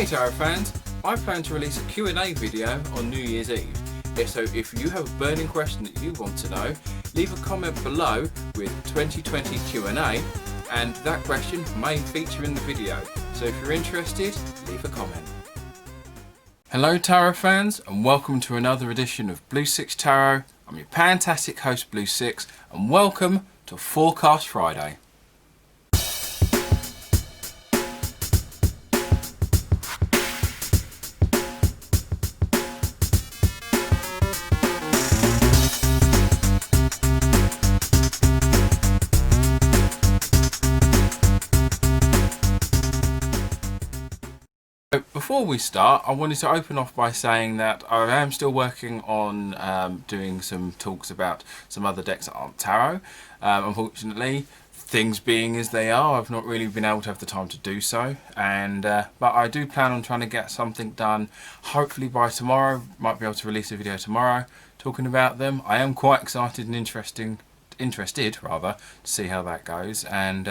Hey Tarot fans, I plan to release a Q&A video on New Year's Eve. So if you have a burning question that you want to know, leave a comment below with 2020 Q&A and that question may feature in the video. So if you're interested, leave a comment. Hello Tarot fans and welcome to another edition of Blue Sicx Tarot. I'm your fantastic host Blue Sicx and welcome to Forecast Friday. Before we start, I wanted to open off by saying that I am still working on doing some talks about some other decks that aren't tarot. Unfortunately, things being as they are, I've not really been able to have the time to do so. But I do plan on trying to get something done, hopefully by tomorrow. Might be able to release a video tomorrow talking about them. I am quite excited and interested to see how that goes, and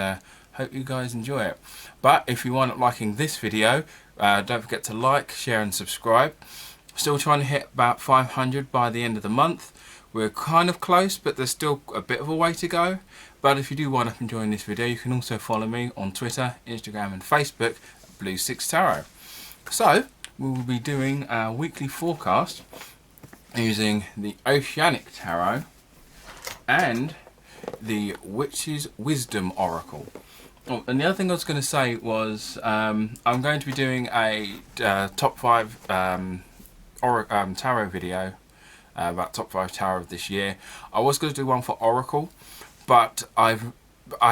hope you guys enjoy it. But if you aren't liking this video, don't forget to like, share and subscribe. Still trying to hit about 500 by the end of the month. We're kind of close, but there's still a bit of a way to go. But if you do wind up enjoying this video, you can also follow me on Twitter, Instagram and Facebook at Blue Sicx Tarot. So we will be doing our weekly forecast using the Oceanic Tarot and the Witch's Wisdom Oracle. Oh, and the other thing I was going to say was I'm going to be doing a top 5 tarot video about top 5 tarot of this year. I was going to do one for Oracle, but I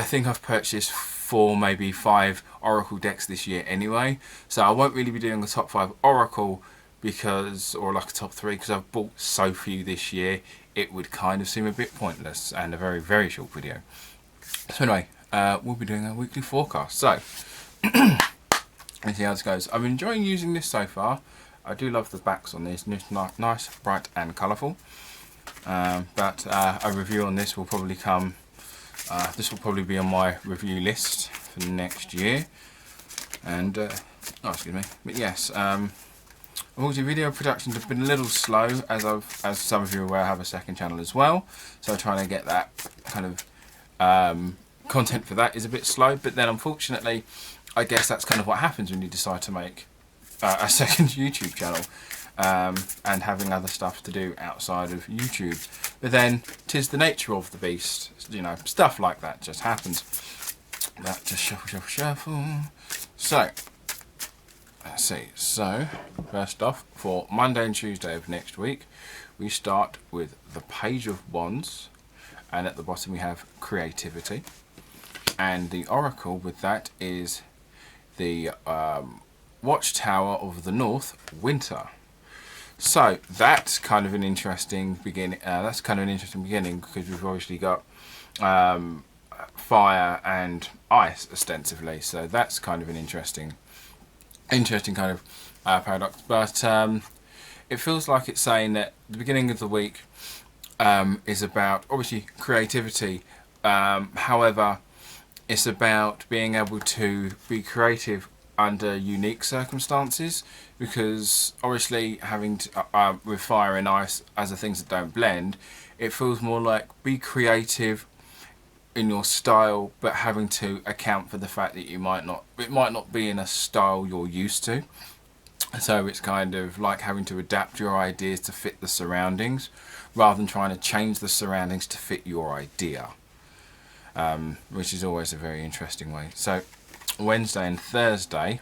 think I've purchased 4, maybe 5 Oracle decks this year anyway, so I won't really be doing a top 5 Oracle or like a top 3, because I've bought so few this year. It would kind of seem a bit pointless and a very, very short video. So anyway, we'll be doing a weekly forecast. So, let's see how this goes. I'm enjoying using this so far. I do love the backs on this, nice, bright and colourful. But a review on this will probably come, this will probably be on my review list for next year. And, oh excuse me, but yes, obviously video productions have been a little slow, as some of you are aware. I have a second channel as well, so trying to get that kind of content for that is a bit slow. But then unfortunately, I guess that's kind of what happens when you decide to make a second YouTube channel, and having other stuff to do outside of YouTube. But then 'tis the nature of the beast, you know, stuff like that just happens. That just shuffle. So let's see. So first off, for Monday and Tuesday of next week, we start with the Page of Wands, and at the bottom we have Creativity, and the Oracle with that is the Watchtower of the North, Winter. So that's kind of an interesting beginning. Because we've obviously got fire and ice ostensibly. So that's kind of an interesting kind of paradox. But it feels like it's saying that the beginning of the week is about obviously creativity. However, it's about being able to be creative under unique circumstances, because obviously having to, with fire and ice as the things that don't blend, it feels more like be creative in your style, but having to account for the fact that it might not be in a style you're used to. So it's kind of like having to adapt your ideas to fit the surroundings, rather than trying to change the surroundings to fit your idea, which is always a very interesting way. So Wednesday and Thursday,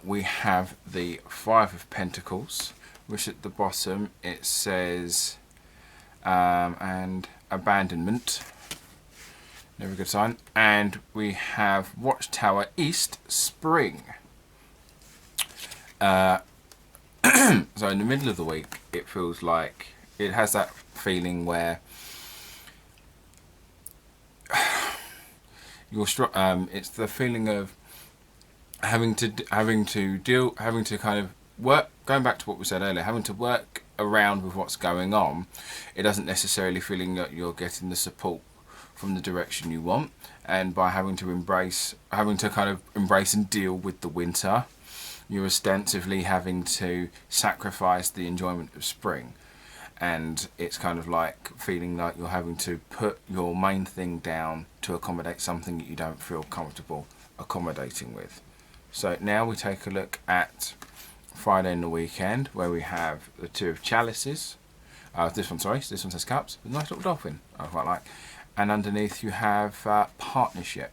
we have the 5 of Pentacles, which at the bottom it says and abandonment, never a good sign. And we have Watchtower East, Spring. So in the middle of the week, it feels like it has that feeling where it's the feeling of having to kind of work, going back to what we said earlier, having to work around with what's going on. It doesn't necessarily feeling that you're getting the support from the direction you want, and by having to kind of embrace and deal with the winter, you're ostensibly having to sacrifice the enjoyment of spring. And it's kind of like feeling like you're having to put your main thing down to accommodate something that you don't feel comfortable accommodating with. So now we take a look at Friday and the weekend, where we have the Two of Chalices. This one says Cups. A nice little dolphin, I quite like. And underneath you have Partnership.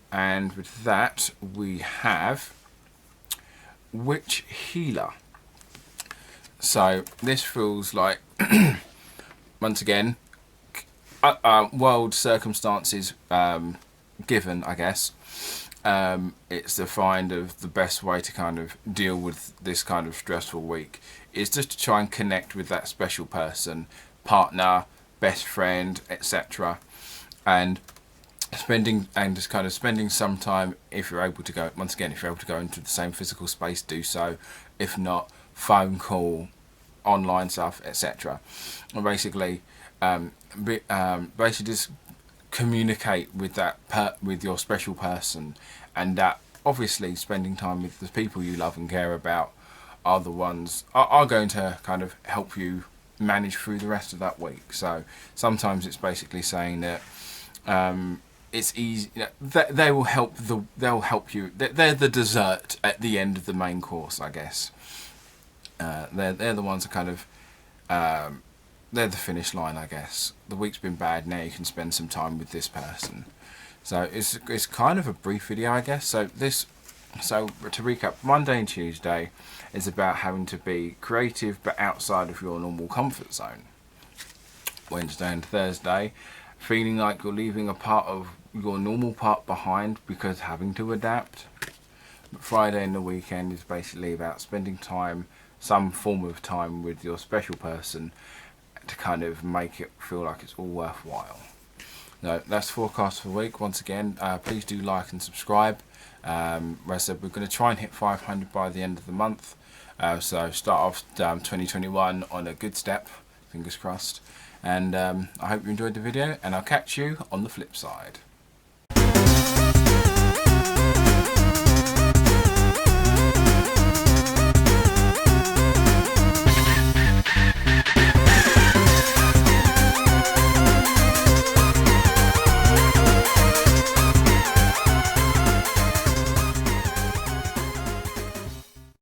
And with that we have Witch Healer. So this feels like, once again, world circumstances given, I guess. It's the find of the best way to kind of deal with this kind of stressful week is just to try and connect with that special person, partner, best friend, etc. And just kind of spending some time, if you're able to go, once again, if you're able to go into the same physical space, do so. If not, phone call, online stuff, etc. And basically just communicate with with your special person, and that obviously spending time with the people you love and care about are the ones are going to kind of help you manage through the rest of that week. So sometimes it's basically saying that it's easy, they will help you. They're the dessert at the end of the main course, I guess. They're the ones that kind of they're the finish line, I guess. The week's been bad, now you can spend some time with this person. So it's kind of a brief video, I guess. So to recap, Monday and Tuesday is about having to be creative but outside of your normal comfort zone. Wednesday and Thursday, feeling like you're leaving a part of your normal part behind because having to adapt. But Friday and the weekend is basically about spending time, some form of time with your special person, to kind of make it feel like it's all worthwhile. No, that's the forecast for the week. Once again, please do like and subscribe. As I said, we're going to try and hit 500 by the end of the month. So start off 2021 on a good step, fingers crossed. And I hope you enjoyed the video, and I'll catch you on the flip side.